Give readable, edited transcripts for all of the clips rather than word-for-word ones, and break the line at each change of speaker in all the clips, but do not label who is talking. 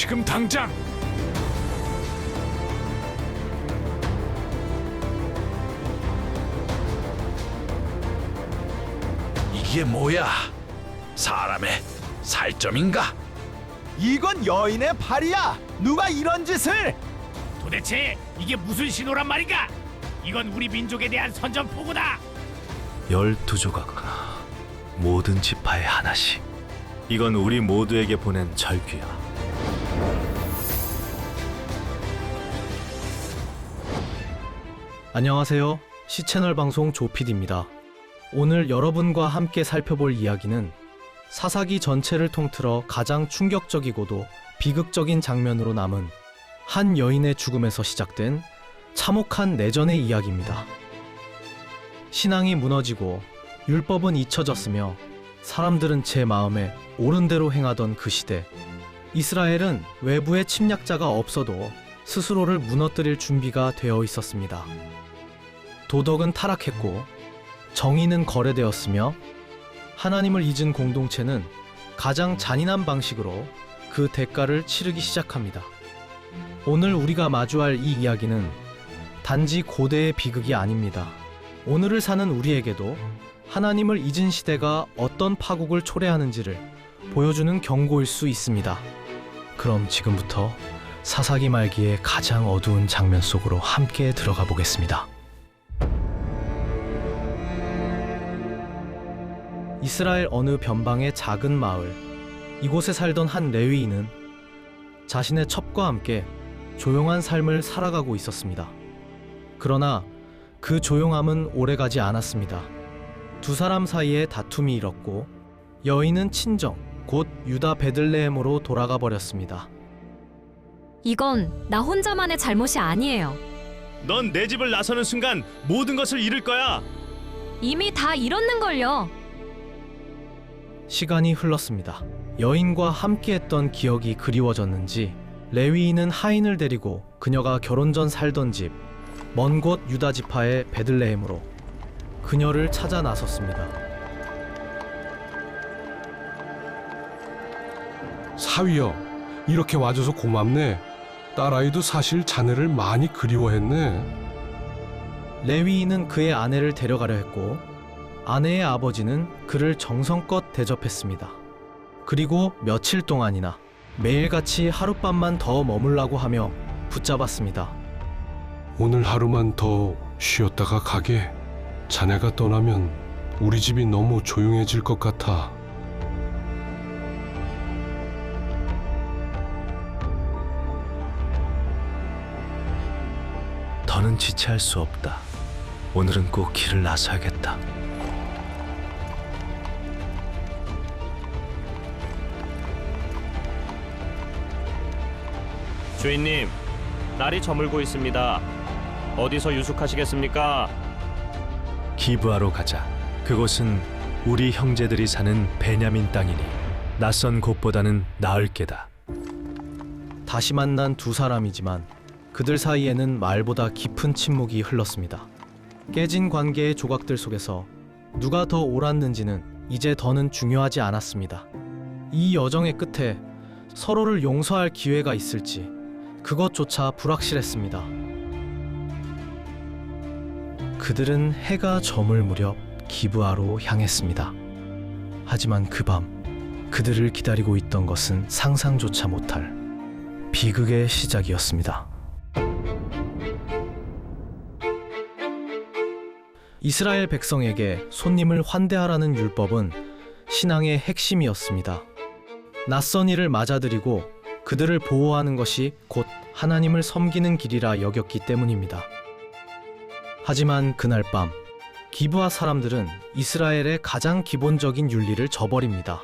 지금 당장!
이게 뭐야? 사람의 살점인가?
이건 여인의 팔이야. 누가 이런 짓을?
도대체 이게 무슨 신호란 말인가? 이건 우리 민족에 대한 선전포고다.
12조각, 모든 지파에 하나씩. 이건 우리 모두에게 보낸 절규야.
안녕하세요. 시채널 방송 조피디입니다. 오늘 여러분과 함께 살펴볼 이야기는 사사기 전체를 통틀어 가장 충격적이고도 비극적인 장면으로 남은 한 여인의 죽음에서 시작된 참혹한 내전의 이야기입니다. 신앙이 무너지고 율법은 잊혀졌으며 사람들은 제 마음에 옳은 대로 행하던 그 시대, 이스라엘은 외부의 침략자가 없어도 스스로를 무너뜨릴 준비가 되어 있었습니다. 도덕은 타락했고 정의는 거래되었으며 하나님을 잊은 공동체는 가장 잔인한 방식으로 그 대가를 치르기 시작합니다. 오늘 우리가 마주할 이 이야기는 단지 고대의 비극이 아닙니다. 오늘을 사는 우리에게도 하나님을 잊은 시대가 어떤 파국을 초래하는지를 보여주는 경고일 수 있습니다. 그럼 지금부터 사사기 말기의 가장 어두운 장면 속으로 함께 들어가 보겠습니다. 이스라엘 어느 변방의 작은 마을, 이곳에 살던 한 레위인은 자신의 첩과 함께 조용한 삶을 살아가고 있었습니다. 그러나 그 조용함은 오래가지 않았습니다. 두 사람 사이에 다툼이 일었고 여인은 친정, 곧 유다 베들레헴으로 돌아가 버렸습니다.
이건 나 혼자만의 잘못이 아니에요.
넌 내 집을 나서는 순간 모든 것을 잃을 거야.
이미 다 잃었는걸요.
시간이 흘렀습니다. 여인과 함께했던 기억이 그리워졌는지 레위인은 하인을 데리고 그녀가 결혼 전 살던 집, 먼 곳 유다 지파의 베들레헴으로 그녀를 찾아 나섰습니다.
사위여, 이렇게 와줘서 고맙네. 딸아이도 사실 자네를 많이 그리워했네.
레위인은 그의 아내를 데려가려 했고 아내의 아버지는 그를 정성껏 대접했습니다. 그리고 며칠 동안이나 매일같이 하룻밤만 더 머물라고 하며 붙잡았습니다.
오늘 하루만 더 쉬었다가 가게. 자네가 떠나면 우리 집이 너무 조용해질 것 같아.
더는 지체할 수 없다. 오늘은 꼭 길을 나서야겠다.
주인님, 날이 저물고 있습니다. 어디서 유숙하시겠습니까?
기브아로 가자. 그곳은 우리 형제들이 사는 베냐민 땅이니 낯선 곳보다는 나을 게다.
다시 만난 두 사람이지만 그들 사이에는 말보다 깊은 침묵이 흘렀습니다. 깨진 관계의 조각들 속에서 누가 더 옳았는지는 이제 더는 중요하지 않았습니다. 이 여정의 끝에 서로를 용서할 기회가 있을지 그것조차 불확실했습니다. 그들은 해가 저물 무렵 기브아로 향했습니다. 하지만 그 밤 그들을 기다리고 있던 것은 상상조차 못할 비극의 시작이었습니다. 이스라엘 백성에게 손님을 환대하라는 율법은 신앙의 핵심이었습니다. 낯선 이를 맞아들이고 그들을 보호하는 것이 곧 하나님을 섬기는 길이라 여겼기 때문입니다. 하지만 그날 밤 기브아 사람들은 이스라엘의 가장 기본적인 윤리를 저버립니다.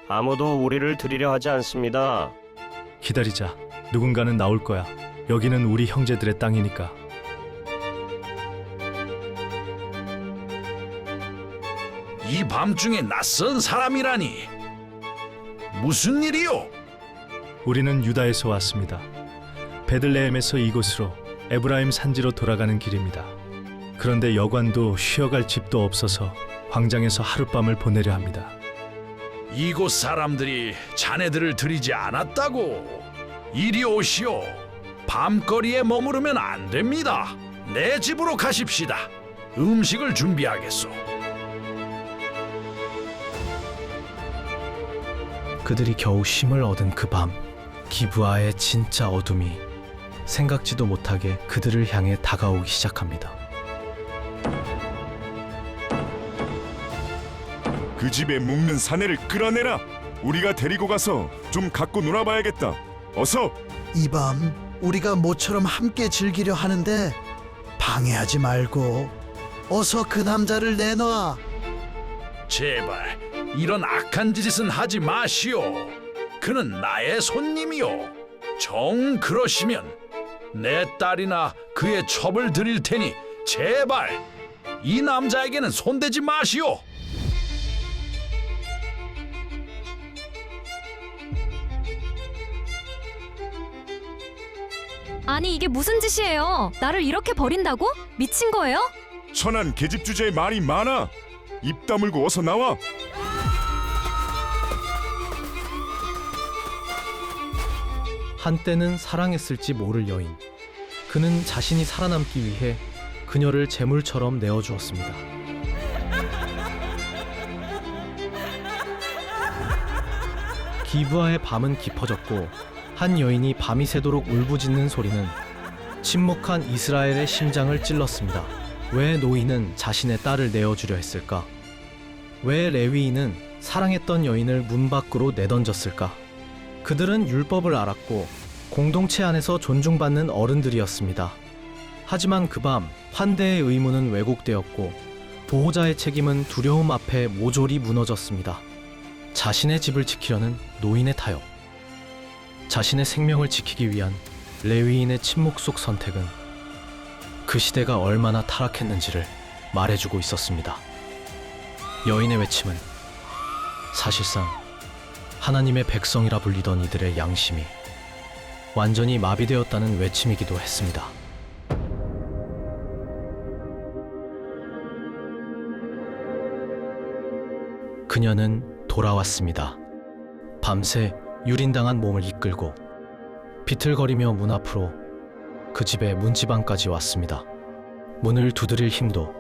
아무도 우리를 들이려 하지 않습니다.
기다리자. 누군가는 나올 거야. 여기는 우리 형제들의 땅이니까.
이 밤중에 낯선 사람이라니. 무슨 일이요?
우리는 유다에서 왔습니다. 베들레헴에서 이곳으로 에브라임 산지로 돌아가는 길입니다. 그런데 여관도 쉬어갈 집도 없어서 광장에서 하룻밤을 보내려 합니다.
이곳 사람들이 자네들을 들이지 않았다고. 이리 오시오. 밤거리에 머무르면 안 됩니다. 내 집으로 가십시다. 음식을 준비하겠소.
그들이 겨우 쉼을 얻은 그 밤, 기브아의 진짜 어둠이 생각지도 못하게 그들을 향해 다가오기 시작합니다.
그 집에 묵는 사내를 끌어내라. 우리가 데리고 가서 좀 갖고 놀아봐야겠다. 어서.
이 밤 우리가 모처럼 함께 즐기려 하는데 방해하지 말고 어서 그 남자를 내놔.
제발 이런 악한 짓은 하지 마시오. 그는 나의 손님이오. 정 그러시면 내 딸이나 그의 첩을 드릴 테니 제발 이 남자에게는 손대지 마시오.
아니 이게 무슨 짓이에요? 나를 이렇게 버린다고? 미친 거예요?
천한 계집 주제에 말이 많아. 입 다물고 어서 나와.
한때는 사랑했을지 모를 여인. 그는 자신이 살아남기 위해 그녀를 재물처럼 내어주었습니다. 기브아의 밤은 깊어졌고 한 여인이 밤이 새도록 울부짖는 소리는 침묵한 이스라엘의 심장을 찔렀습니다. 왜 노인은 자신의 딸을 내어주려 했을까? 왜 레위인은 사랑했던 여인을 문 밖으로 내던졌을까? 그들은 율법을 알았고 공동체 안에서 존중받는 어른들이었습니다. 하지만 그 밤 환대의 의무는 왜곡되었고 보호자의 책임은 두려움 앞에 모조리 무너졌습니다. 자신의 집을 지키려는 노인의 타협, 자신의 생명을 지키기 위한 레위인의 침묵 속 선택은 그 시대가 얼마나 타락했는지를 말해주고 있었습니다. 여인의 외침은 사실상 하나님의 백성이라 불리던 이들의 양심이 완전히 마비되었다는 외침이기도 했습니다. 그녀는 돌아왔습니다. 밤새 유린당한 몸을 이끌고 비틀거리며 문 앞으로 그 집의 문지방까지 왔습니다. 문을 두드릴 힘도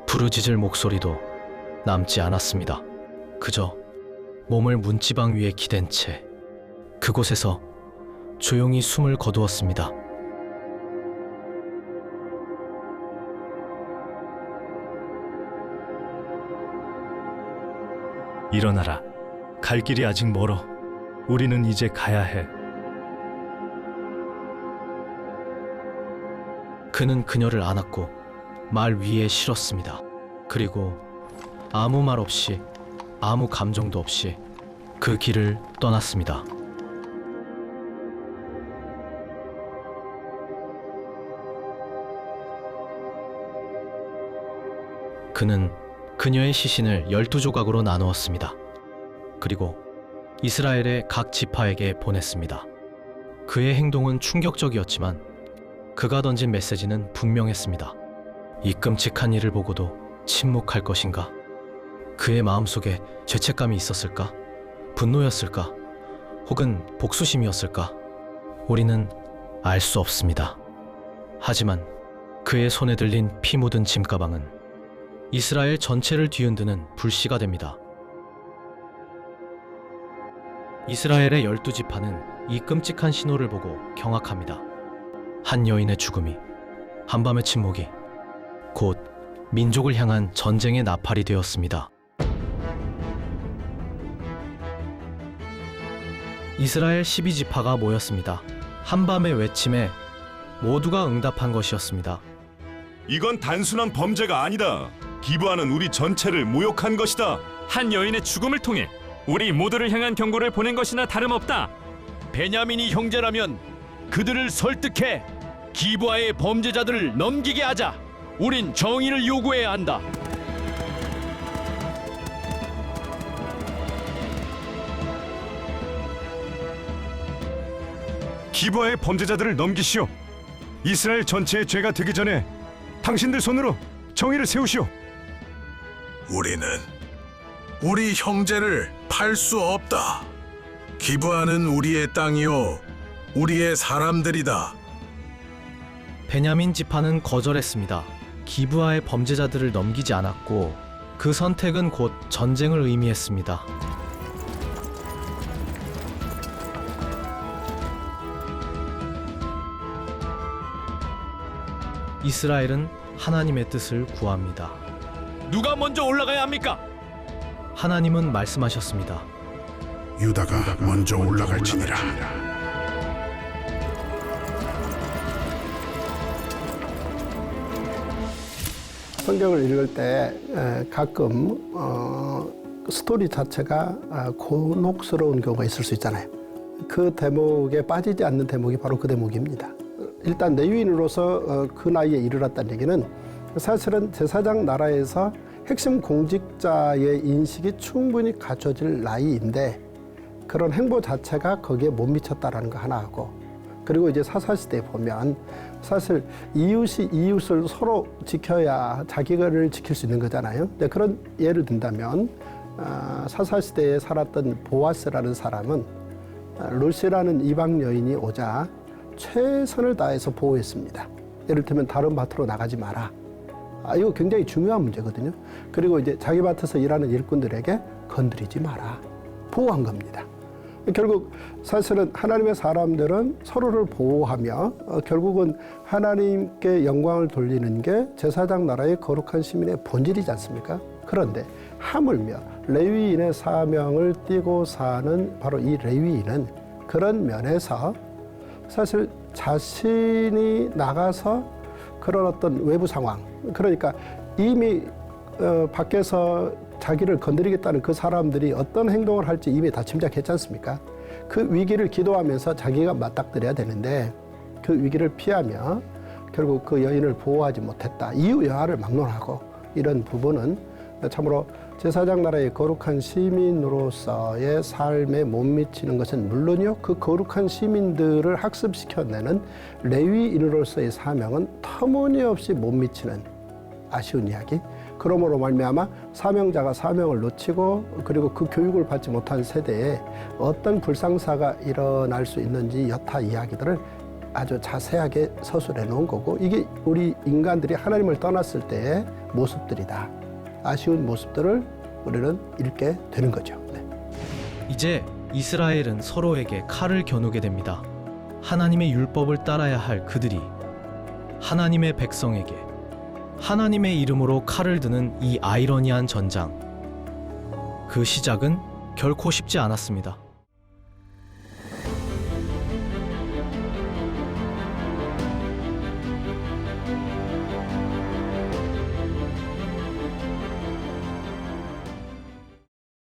부르짖을 목소리도 남지 않았습니다. 그저 몸을 문지방 위에 기댄 채 그곳에서 조용히 숨을 거두었습니다.
일어나라. 갈 길이 아직 멀어. 우리는 이제 가야 해.
그는 그녀를 안았고 말 위에 실었습니다. 그리고 아무 말 없이 아무 감정도 없이 그 길을 떠났습니다. 그는 그녀의 시신을 12조각으로 나누었습니다. 그리고 이스라엘의 각 지파에게 보냈습니다. 그의 행동은 충격적이었지만 그가 던진 메시지는 분명했습니다. 이 끔찍한 일을 보고도 침묵할 것인가? 그의 마음속에 죄책감이 있었을까? 분노였을까? 혹은 복수심이었을까? 우리는 알 수 없습니다. 하지만 그의 손에 들린 피 묻은 짐가방은 이스라엘 전체를 뒤흔드는 불씨가 됩니다. 이스라엘의 12지파는 이 끔찍한 신호를 보고 경악합니다. 한 여인의 죽음이, 한밤의 침묵이 곧 민족을 향한 전쟁의 나팔이 되었습니다. 이스라엘 12지파가 모였습니다. 한밤의 외침에 모두가 응답한 것이었습니다.
이건 단순한 범죄가 아니다. 기브아는 우리 전체를 모욕한 것이다.
한 여인의 죽음을 통해 우리 모두를 향한 경고를 보낸 것이나 다름없다.
베냐민이 형제라면 그들을 설득해 기브아의 범죄자들을 넘기게 하자. 우린 정의를 요구해야 한다.
기브아의 범죄자들을 넘기시오. 이스라엘 전체의 죄가 되기 전에 당신들 손으로 정의를 세우시오.
우리는 우리 형제를 팔 수 없다. 기브아는 우리의 땅이요 우리의 사람들이다.
베냐민 지파는 거절했습니다. 기브아의 범죄자들을 넘기지 않았고 그 선택은 곧 전쟁을 의미했습니다. 이스라엘은 하나님의 뜻을 구합니다.
누가 먼저 올라가야 합니까?
하나님은 말씀하셨습니다.
유다가 먼저 올라갈지니라.
성경을 읽을 때 가끔 스토리 자체가 곤혹스러운 경우가 있을 수 있잖아요. 그 대목에 빠지지 않는 대목이 바로 그 대목입니다. 일단 레위인으로서 그 나이에 이르렀다는 얘기는 사실은 제사장 나라에서 핵심 공직자의 인식이 충분히 갖춰질 나이인데 그런 행보 자체가 거기에 못 미쳤다라는 거 하나 하고, 그리고 이제 사사시대에 보면 사실 이웃이 이웃을 서로 지켜야 자기를 지킬 수 있는 거잖아요. 그런 예를 든다면 사사시대에 살았던 보아스라는 사람은 롯이라는 이방 여인이 오자 최선을 다해서 보호했습니다. 예를 들면 다른 밭으로 나가지 마라. 이거 굉장히 중요한 문제거든요. 그리고 이제 자기 밭에서 일하는 일꾼들에게 건드리지 마라. 보호한 겁니다. 결국 사실은 하나님의 사람들은 서로를 보호하며 결국은 하나님께 영광을 돌리는 게 제사장 나라의 거룩한 시민의 본질이지 않습니까? 그런데 하물며 레위인의 사명을 띠고 사는 바로 이 레위인은 그런 면에서 사실 자신이 나가서 그런 어떤 외부 상황, 그러니까 이미 밖에서 자기를 건드리겠다는 그 사람들이 어떤 행동을 할지 이미 다 짐작했지 않습니까? 그 위기를 기도하면서 자기가 맞닥뜨려야 되는데 그 위기를 피하며 결국 그 여인을 보호하지 못했다. 이유 여하를 막론하고 이런 부분은 참으로 제사장 나라의 거룩한 시민으로서의 삶에 못 미치는 것은 물론이요, 그 거룩한 시민들을 학습시켜내는 레위인으로서의 사명은 터무니없이 못 미치는 아쉬운 이야기. 그러므로 말미암아 사명자가 사명을 놓치고 그리고 그 교육을 받지 못한 세대에 어떤 불상사가 일어날 수 있는지 여타 이야기들을 아주 자세하게 서술해 놓은 거고, 이게 우리 인간들이 하나님을 떠났을 때의 모습들이다. 아쉬운 모습들을 우리는 읽게 되는 거죠. 네.
이제 이스라엘은 서로에게 칼을 겨누게 됩니다. 하나님의 율법을 따라야 할 그들이 하나님의 백성에게 하나님의 이름으로 칼을 드는 이 아이러니한 전장. 그 시작은 결코 쉽지 않았습니다.